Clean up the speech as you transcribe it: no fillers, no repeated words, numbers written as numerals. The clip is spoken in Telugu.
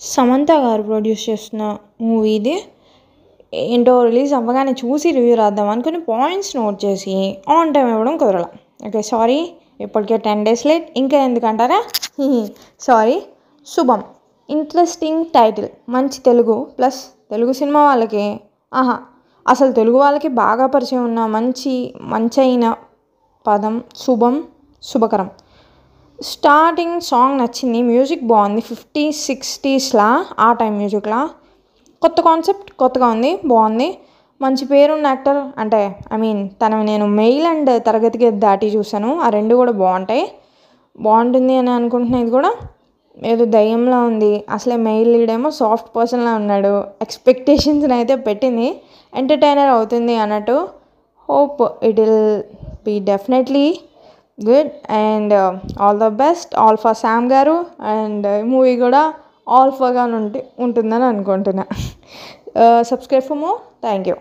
సమంత గారు ప్రొడ్యూస్ చేస్తున్న మూవీ ఇది. ఏంటో రిలీజ్ అవ్వగానే చూసి రివ్యూ రాద్దాం అనుకుని పాయింట్స్ నోట్ చేసి ఆన్ టైం ఇవ్వడం కుదరలా. ఓకే సారీ, ఇప్పటికే 10 days లేట్. ఇంకా ఎందుకంటారా, సారీ. శుభం, ఇంట్రెస్టింగ్ టైటిల్, మంచి తెలుగు ప్లస్ తెలుగు సినిమా వాళ్ళకి అసలు తెలుగు వాళ్ళకి బాగా పరిచయం ఉన్న మంచైన పదం శుభం, శుభకరం. స్టార్టింగ్ సాంగ్ నచ్చింది, మ్యూజిక్ బాగుంది, 50s 60sలా ఆ టైం మ్యూజిక్లా. కొత్త కాన్సెప్ట్, కొత్తగా ఉంది, బాగుంది. మంచి పేరున్న యాక్టర్, అంటే తనవి నేను మెయిల్ అండ్ తరగతికి దాటి చూశాను, ఆ రెండు కూడా బాగుంటుంది అని అనుకుంటున్నా. ఇది కూడా ఏదో దయ్యంలా ఉంది, అసలే మెయిల్ లీడేమో సాఫ్ట్ పర్సన్లా ఉన్నాడు. ఎక్స్పెక్టేషన్స్ని అయితే పెట్టింది, ఎంటర్టైనర్ అవుతుంది అన్నట్టు. Hope it will be definitely good and all the best all for Sam గారు. అండ్ మూవీ కూడా ఆల్ ఫర్గా ఉంటుందని అనుకుంటున్నా. Subscribe for more. Thank you.